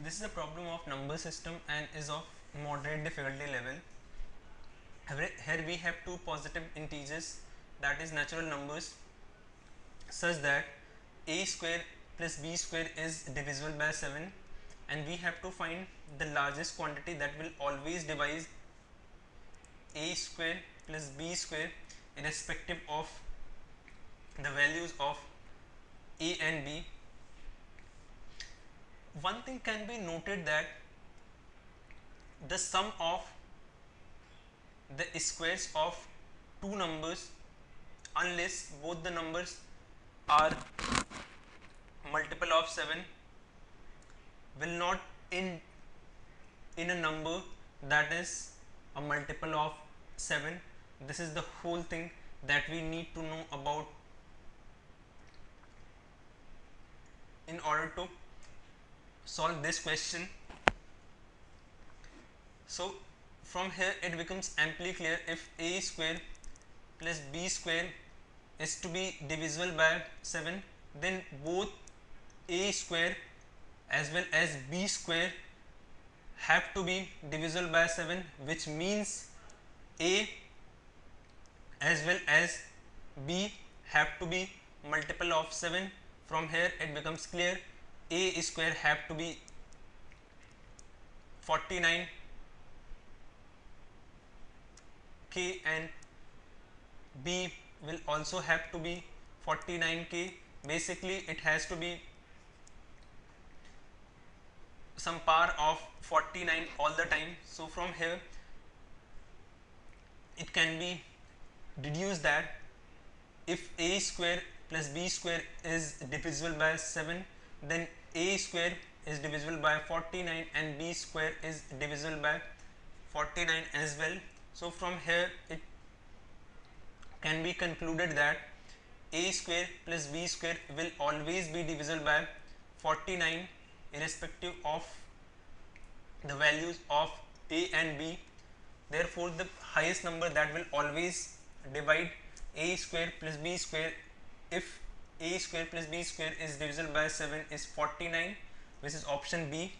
This is a problem of number system and is of moderate difficulty level. Here we have two positive integers, that is natural numbers, such that a square plus b square is divisible by 7, and we have to find the largest quantity that will always divide a square plus b square irrespective of the values of a and b. One thing can be noted that the sum of the squares of two numbers, unless both the numbers are multiple of 7, will not in a number that is a multiple of 7. This is the whole thing that we need to know about in order to solve this question. So from here it becomes amply clear, if a square plus b square is to be divisible by 7, then both a square as well as b square have to be divisible by 7, which means a as well as b have to be multiple of 7. From here it becomes clear, a square have to be 49 k and b will also have to be 49k. Basically it has to be some power of 49 all the time. So from here it can be deduced that if a square plus b square is divisible by 7, then a square is divisible by 49 and b square is divisible by 49 as well. So from here it can be concluded that a square plus b square will always be divisible by 49 irrespective of the values of a and b. Therefore the highest number that will always divide a square plus b square if a square plus b square is divisible by 7 is 49, which is option B.